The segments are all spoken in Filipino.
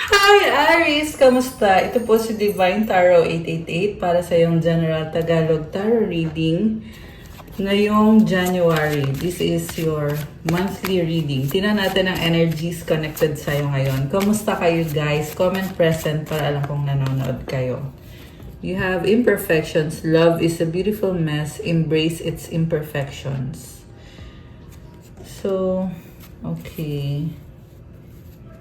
Hi Aries! Kamusta? Ito po si Divine Tarot 888 para sa iyong General Tagalog Tarot Reading ngayong January. This is your monthly reading. Tingnan natin ang energies connected sa iyo ngayon. Kamusta kayo guys? Comment present para alam kong nanonood kayo. You have imperfections. Love is a beautiful mess. Embrace its imperfections. So, okay.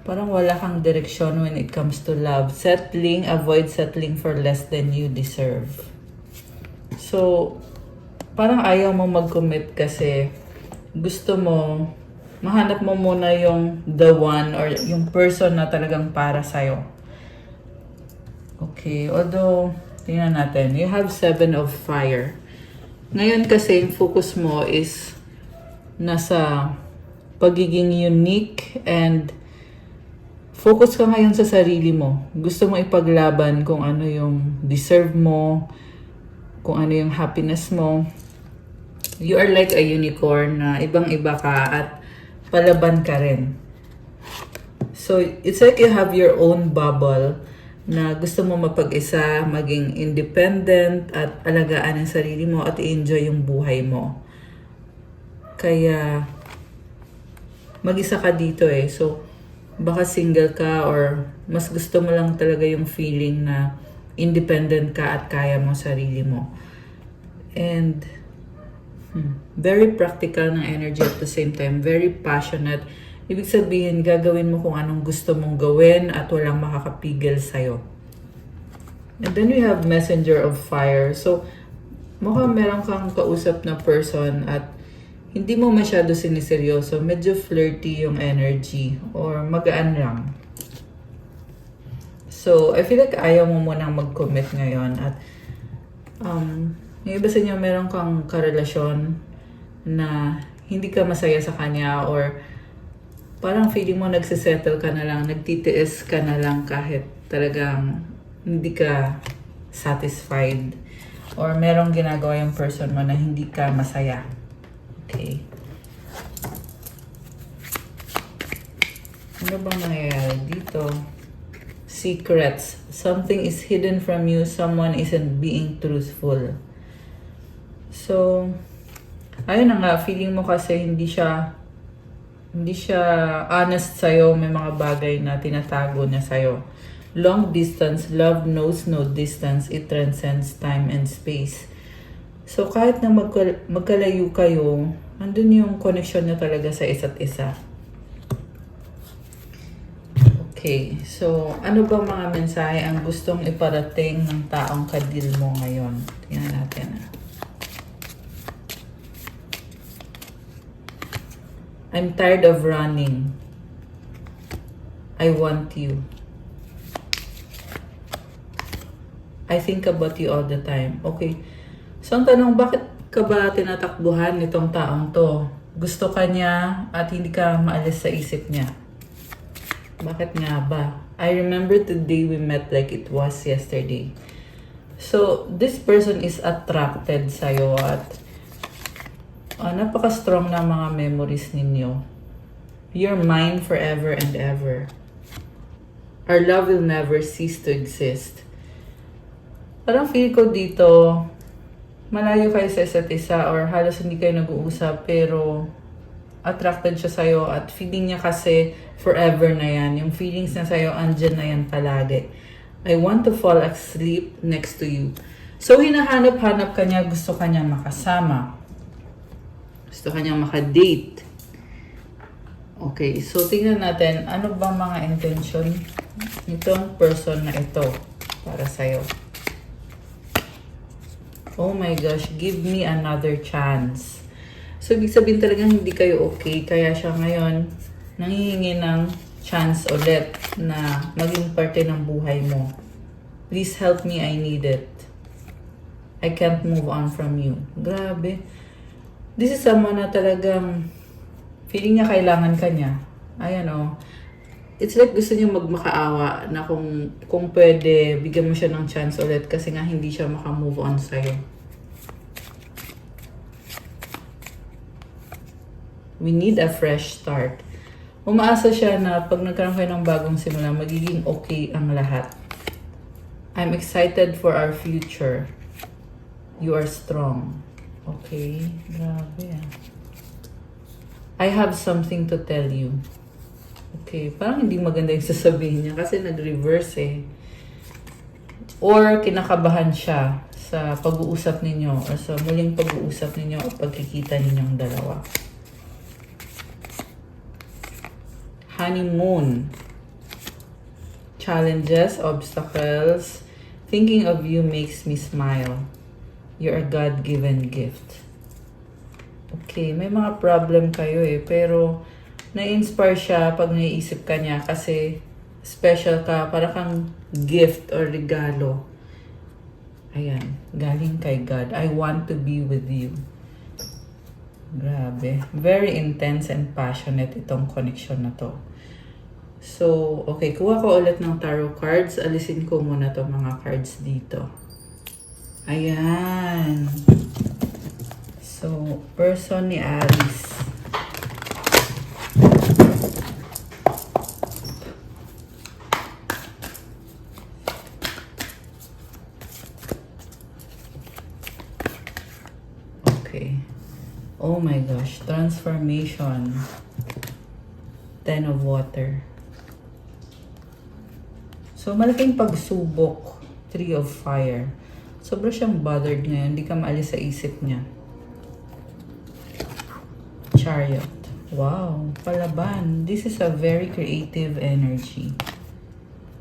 Parang wala kang direksyon when it comes to love. Settling, avoid settling for less than you deserve. So, parang ayaw mo mag-commit kasi gusto mo, mahanap mo muna yung the one or yung person na talagang para sa'yo. Okay, although, tingnan natin. You have 7 of fire. Ngayon kasi, yung focus mo is nasa pagiging unique and focus ka ngayon sa sarili mo. Gusto mo ipaglaban kung ano yung deserve mo, kung ano yung happiness mo. You are like a unicorn na ibang-iba ka at palaban ka rin. So, it's like you have your own bubble na gusto mo mapag-isa, maging independent at alagaan ang sarili mo at i-enjoy yung buhay mo. Kaya, mag-isa ka dito eh. So, baka single ka or mas gusto mo lang talaga yung feeling na independent ka at kaya mo sarili mo. And very practical ng energy at the same time. Very passionate. Ibig sabihin, gagawin mo kung anong gusto mong gawin at walang makakapigil sa'yo. And then we have messenger of fire. So, mukhang meron kang kausap na person at hindi mo masyado siniseryoso, medyo flirty yung energy or magaan lang. So, I feel like ayaw mo munang mag-commit ngayon at yung iba sa inyo meron kang karelasyon na hindi ka masaya sa kanya or parang feeling mo nagsisettle ka na lang, nagtitiis ka na lang kahit talagang hindi ka satisfied or merong ginagawa yung person mo na hindi ka masaya. Okay. Ano bang nangyayari dito? Secrets. Something is hidden from you. Someone isn't being truthful. So, ayun na nga. Feeling mo kasi hindi siya honest sa'yo. May mga bagay na tinatago niya sa'yo. Long distance. Love knows no distance. It transcends time and space. So, kahit na magkalayo kayo, andun yung connection niya talaga sa isa't isa. Okay, so, ano ba mga mensahe ang gustong iparating ng taong kadil mo ngayon? Tingnan natin. I'm tired of running. I want you. I think about you all the time. Okay. So, ang tanong, bakit ka ba tinatakbuhan nitong taong to? Gusto ka niya at hindi ka maalis sa isip niya. Bakit nga ba? I remember the day we met like it was yesterday. So, this person is attracted sa'yo at napaka-strong na mga memories ninyo. You're mine forever and ever. Our love will never cease to exist. Parang feel ko dito, malayo kayo sa isa't isa or halos hindi kayo nag-uusap pero attracted siya sa'yo at feeling niya kasi forever na yan. Yung feelings niya sa'yo, andyan na yan palagi. I want to fall asleep next to you. So, hinahanap-hanap ka niya, gusto ka niya makasama. Gusto ka niya makadate. Okay, so tingnan natin, ano bang mga intention nitong person na ito para sa'yo? Oh my gosh, give me another chance. So, ibig sabihin talagang hindi kayo okay. Kaya siya ngayon nanghihingi ng chance ulit na maging parte ng buhay mo. Please help me, I need it. I can't move on from you. Grabe. This is someone na talagang feeling niya kailangan ka niya. Ayan o. It's like gusto niya magmakaawa na kung pwede, bigyan mo siya ng chance ulit kasi nga hindi siya makamove on sa'yo. We need a fresh start. Umaasa siya na pag nagkaroon kayo ng bagong simula, magiging okay ang lahat. I'm excited for our future. You are strong. Okay? Grabe ah. I have something to tell you. Okay, parang hindi maganda yung sasabihin niya kasi nag-reverse eh. Or kinakabahan siya sa pag-uusap ninyo or sa muling pag-uusap ninyo o pagkikita ninyong dalawa. Honeymoon. Challenges, obstacles. Thinking of you makes me smile. You're a God-given gift. Okay, may mga problem kayo eh, pero na-inspire siya pag naiisip ka niya kasi special ka, para kang gift or regalo. Ayan, galing kay God. I want to be with you. Grabe. Very intense and passionate itong connection na to. So, okay, kuha ko ulit ng tarot cards. Alisin ko muna to mga cards dito. Ayan. So, person ni Aries. Okay. Oh my gosh. Transformation. 10 of water. So, malaking pagsubok. 3 of fire. Sobra siyang bothered ngayon. Hindi ka maalis sa isip niya. Chariot. Wow. Palaban. This is a very creative energy.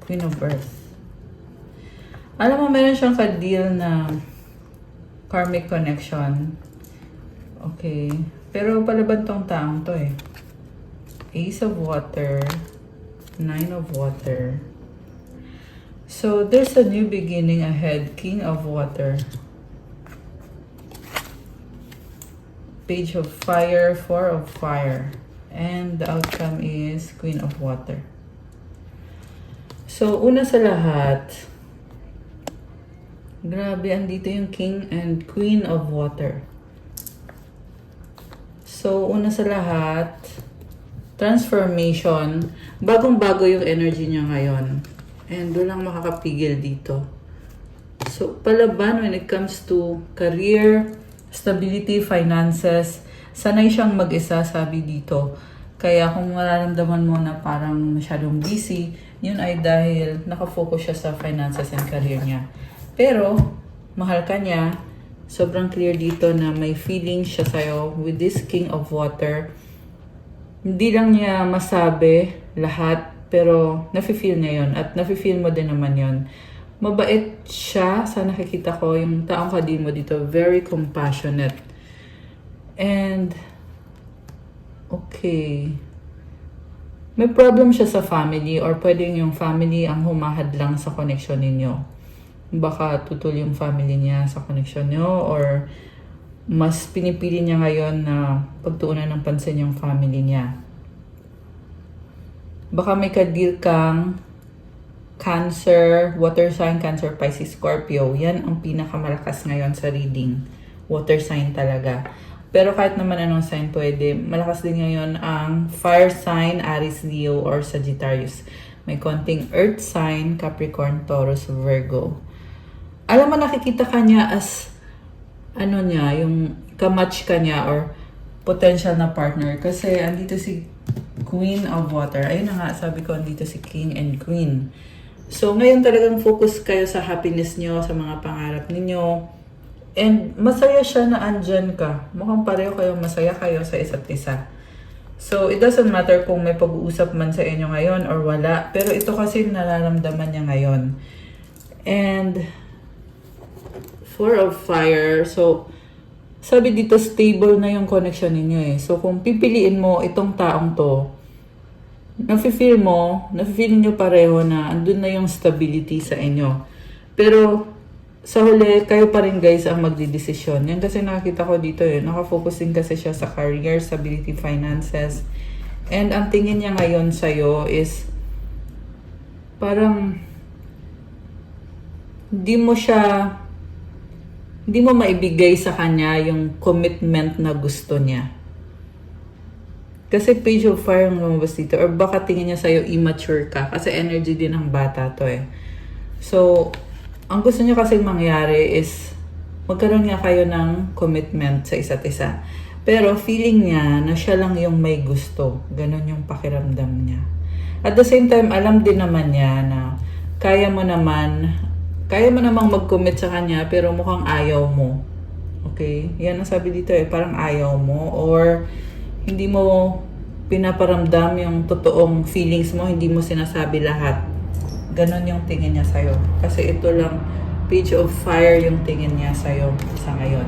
Queen of Earth. Alam mo, meron siyang ka-deal na karmic connection. Okay. Pero palaban tong taong to eh. Ace of Water. 9 of Water. So, there's a new beginning ahead. King of Water. Page of Fire. 4 of Fire. And the outcome is Queen of Water. So, una sa lahat, grabe, andito yung King and Queen of Water. So, una sa lahat, transformation. Bagong-bago yung energy niya ngayon. And walang makakapigil dito. So, palaban when it comes to career, stability, finances. Sanay siyang mag-isa, sabi dito. Kaya kung mararamdaman mo na parang masyadong busy, yun ay dahil nakafocus siya sa finances and career niya. Pero, mahal ka niya. Sobrang clear dito na may feeling siya sa'yo with this King of Water. Hindi lang niya masabi lahat, pero nafe-feel niya yun. At nafe-feel mo din naman yun. Mabait siya sa nakikita ko. Yung taong kadil mo dito, very compassionate. And, okay. May problem siya sa family or pwedeng yung family ang humahad lang sa connection ninyo. Baka tutol yung family niya sa connection nyo or mas pinipili niya ngayon na pagtuunan ng pansin yung family niya. Baka may ka-deal kang Cancer, Water sign, Cancer, Pisces, Scorpio. Yan ang pinakamalakas ngayon sa reading. Water sign talaga. Pero kahit naman anong sign pwede. Malakas din ngayon ang Fire sign, Aries, Leo, or Sagittarius. May konting Earth sign, Capricorn, Taurus, Virgo. Alam mo, nakikita ka niya as ano niya, yung kamatch ka niya or potential na partner. Kasi andito si Queen of Water. Ayun na nga, sabi ko, andito si King and Queen. So, ngayon talagang focus kayo sa happiness nyo, sa mga pangarap ninyo. And masaya siya na andyan ka. Mukhang pareho kayo, masaya kayo sa isa't isa. So, it doesn't matter kung may pag-uusap man sa inyo ngayon or wala. Pero ito kasi nararamdaman niya ngayon. And 4 of Fire. So, sabi dito, stable na yung connection ninyo eh. So, kung pipiliin mo itong taong to, nafe-feel nyo pareho na andun na yung stability sa inyo. Pero, sa huli, kayo pa rin guys ang magdidesisyon. Yan kasi nakakita ko dito eh. Nakafocus din kasi siya sa career, stability, finances. And ang tingin niya ngayon sa'yo is, parang, hindi mo maibigay sa kanya yung commitment na gusto niya. Kasi page of fire ang lumabas dito. Or baka tingin niya sa'yo immature ka. Kasi energy din ng bata to eh. So, ang gusto niya kasi mangyari is magkaroon nga kayo ng commitment sa isa't isa. Pero feeling niya na siya lang yung may gusto. Ganon yung pakiramdam niya. At the same time, alam din naman niya na kaya mo namang mag-commit sa kanya pero mukhang ayaw mo. Okay? Yan ang sabi dito eh. Parang ayaw mo or hindi mo pinaparamdam yung totoong feelings mo. Hindi mo sinasabi lahat. Ganon yung tingin niya sa'yo. Kasi ito lang, page of fire yung tingin niya sa'yo sa ngayon.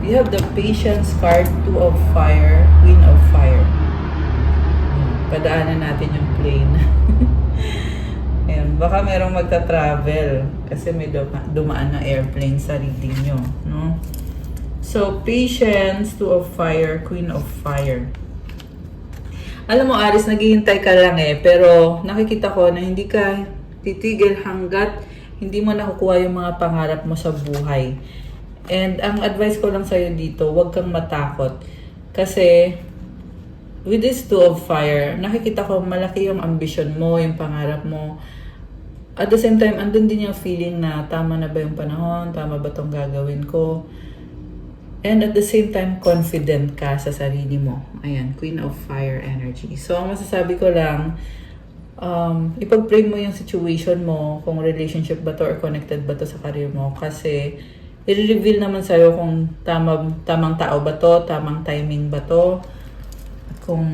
You have the patience card, 2 of fire, queen of fire. Padaanan natin yung plane. Ayan, baka merong magta-travel kasi may dumaan na airplane sa reading nyo. No? So, patience, 2 of fire, queen of fire. Alam mo, Aris, naghihintay ka lang eh. Pero nakikita ko na hindi ka titigil hanggat hindi mo nakukuha yung mga pangarap mo sa buhay. And ang advice ko lang sa'yo dito, huwag kang matakot. Kasi with this 2 of fire, nakikita ko malaki yung ambition mo, yung pangarap mo. At the same time, andun din yung feeling na tama na ba yung panahon, tama ba itong gagawin ko. And at the same time, confident ka sa sarili mo. Ayan, Queen of Fire energy. So, ang masasabi ko lang, ipag-pray mo yung situation mo, kung relationship ba to or connected ba to sa career mo. Kasi, i-reveal naman sa'yo kung tamang tao ba to, tamang timing ba to, kung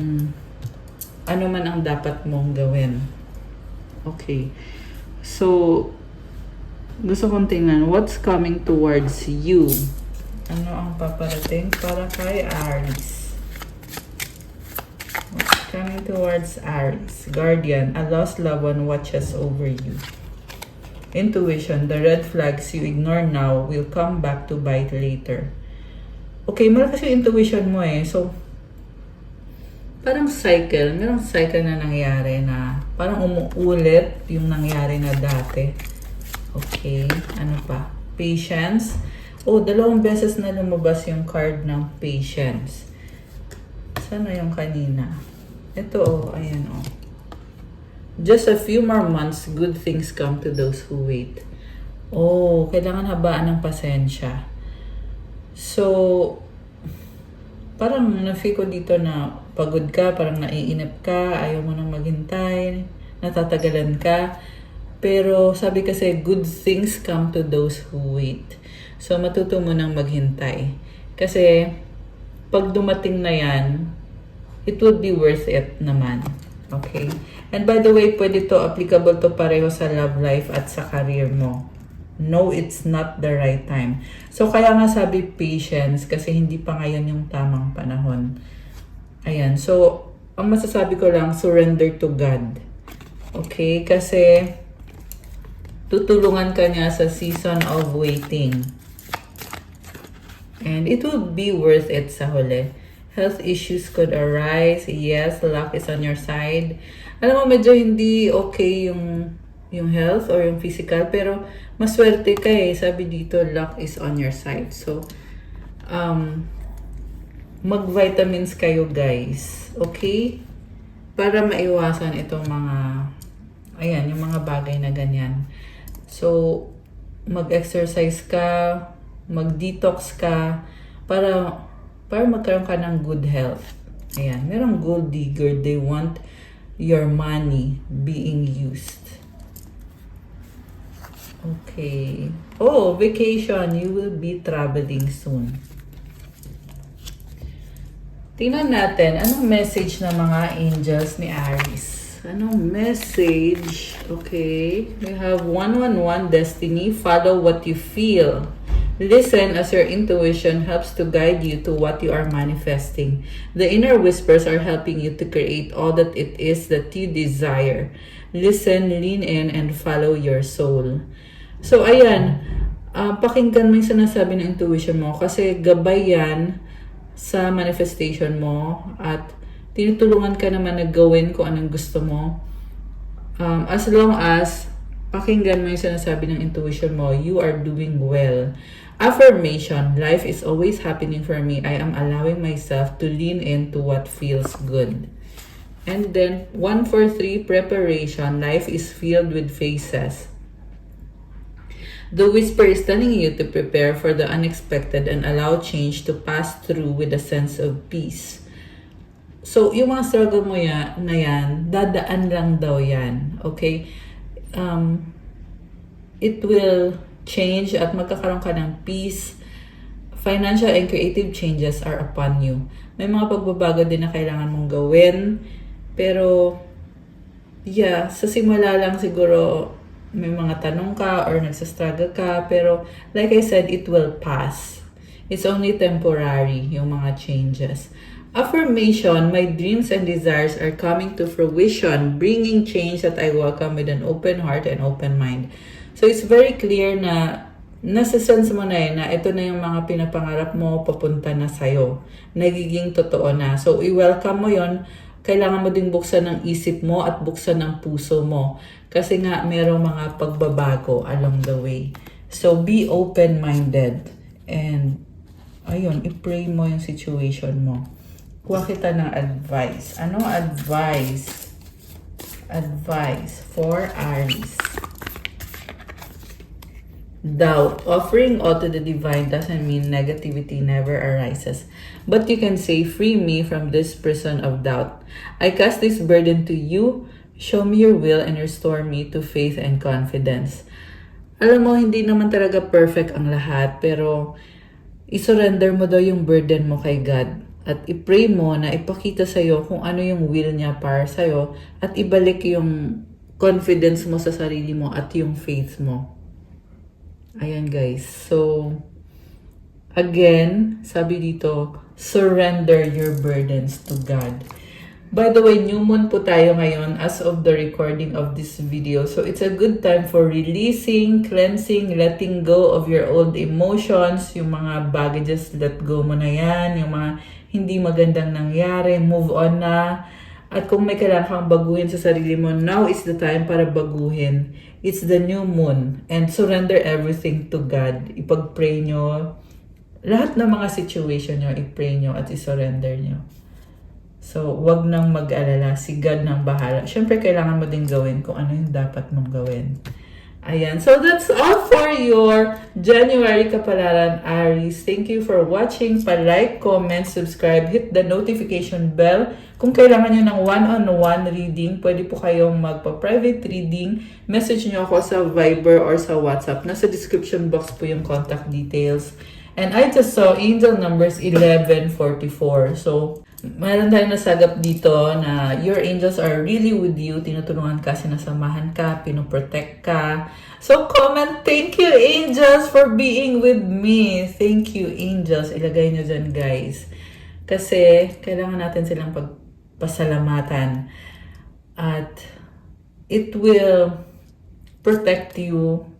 ano man ang dapat mong gawin. Okay. So, gusto kong tingnan, what's coming towards you? Ano ang paparating para kay Aries? What's coming towards Aries? Guardian, a lost loved one watches over you. Intuition, the red flags you ignore now will come back to bite later. Okay, malakas yung intuition mo eh. So, parang cycle. Merong cycle na nangyari na parang umuulit yung nangyari na dati. Okay, ano pa? Patience. Oh, 2 beses na lumabas yung card ng patience. Sana yung kanina? Ito oh, ayan oh. Just a few more months, good things come to those who wait. Oh, kailangan habaan ng pasensya. So, parang na-feel ko dito na pagod ka, parang naiinip ka, ayaw mo nang maghintay, natatagalan ka. Pero sabi kasi, good things come to those who wait. So, matuto mo nang maghintay. Kasi, pag dumating na yan, it would be worth it naman. Okay? And by the way, pwede to applicable to pareho sa love life at sa career mo. No, it's not the right time. So, kaya nga sabi patience kasi hindi pa ngayon yung tamang panahon. Ayan. So, ang masasabi ko lang, surrender to God. Okay? Kasi, tutulungan ka niya sa season of waiting. And it will be worth it sa huli. Health issues could arise. Yes, luck is on your side. Alam mo, medyo hindi okay yung health or yung physical, pero maswerte ka eh. Sabi dito, luck is on your side. So, mag-vitamins kayo guys. Okay? Para maiwasan itong mga, ayan, yung mga bagay na ganyan. So, mag-exercise ka, mag-detox ka, para magkaroon ka ng good health. Ayan, merong gold digger, they want your money being used. Okay. Oh, vacation. You will be traveling soon. Tingnan natin, anong message ng mga angels ni Aries? Anong message? Okay. We have 111 destiny. Follow what you feel. Listen as your intuition helps to guide you to what you are manifesting. The inner whispers are helping you to create all that it is that you desire. Listen, lean in, and follow your soul. So, ayan. Pakinggan mo yung sinasabi ng intuition mo kasi gabay yan sa manifestation mo at tinutulungan ka naman na gawin kung anong gusto mo. As long as Pakinggan mo yung sinasabi ng intuition mo. You are doing well. Affirmation, life is always happening for me. I am allowing myself to lean into what feels good. And then, 1 for 3, preparation. Life is filled with phases. The whisper is telling you to prepare for the unexpected and allow change to pass through with a sense of peace. So, yung mga struggle mo na yan, dadaan lang daw yan. Okay? It will change at magkakaroon ka ng peace. Financial and creative changes are upon you. May mga pagbabago din na kailangan mong gawin. Pero, yeah, sa simula lang siguro may mga tanong ka or nagsastruggle ka. Pero, like I said, it will pass. It's only temporary, yung mga changes. Affirmation, my dreams and desires are coming to fruition, bringing change that I welcome with an open heart and open mind. So, it's very clear na nasa-sense mo na na ito na yung mga pinapangarap mo, papunta na sa'yo. Nagiging totoo na. So, i-welcome mo yon. Kailangan mo ding buksan ng isip mo at buksan ng puso mo. Kasi nga, merong mga pagbabago along the way. So, be open-minded. And, ayun, i-pray mo yung situation mo. Kuha kita ng advice. Anong advice? Advice for Aries. Doubt. Offering all to the divine doesn't mean negativity never arises. But you can say, free me from this prison of doubt. I cast this burden to you. Show me your will and restore me to faith and confidence. Alam mo, hindi naman talaga perfect ang lahat. Pero, isurrender mo daw yung burden mo kay God. At i-pray mo na ipakita sa'yo kung ano yung will niya para sa'yo. At ibalik yung confidence mo sa sarili mo at yung faith mo. Ayan guys. So, again, sabi dito, surrender your burdens to God. By the way, new moon po tayo ngayon as of the recording of this video. So, it's a good time for releasing, cleansing, letting go of your old emotions, yung mga baggages, let go mo na yan, yung mga hindi magandang nangyari, move on na. At kung may kailangan kang baguhin sa sarili mo, now is the time para baguhin. It's the new moon. And surrender everything to God. Ipag-pray nyo. Lahat ng mga situation nyo, i-pray nyo at i-surrender nyo. So, wag nang mag-alala. Si God nang bahala. Siyempre, kailangan mo din gawin kung ano yung dapat mong gawin. Ayan. So, that's all for your January Kapalaran, Aries. Thank you for watching. Pa-like, comment, subscribe, hit the notification bell. Kung kailangan nyo ng one-on-one reading, pwede po kayong magpa-private reading. Message nyo ako sa Viber or sa WhatsApp. Nasa description box po yung contact details. And I just saw angel numbers 1144. So, meron tayong nasagap dito na your angels are really with you. Tinutulungan ka, sinasamahan ka, pinoprotect ka. So, comment, thank you angels for being with me. Thank you angels. Ilagay nyo dyan guys. Kasi, kailangan natin silang pagpasalamatan. At, it will protect you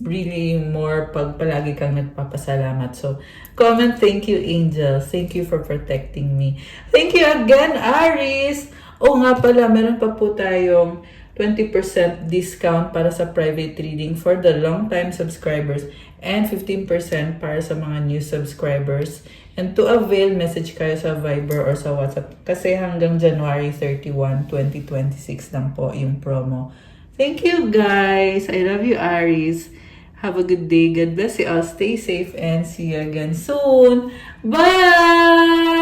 really more pag palagi kang nagpapasalamat. So, comment, thank you angels. Thank you for protecting me. Thank you again, Aries. Nga pala, meron pa po tayong 20% discount para sa private reading for the long-time subscribers and 15% para sa mga new subscribers. And to avail, message kayo sa Viber or sa WhatsApp kasi hanggang January 31, 2026 lang po yung promo. Thank you guys. I love you, Aries. Have a good day. God bless you all. Stay safe and see you again soon. Bye!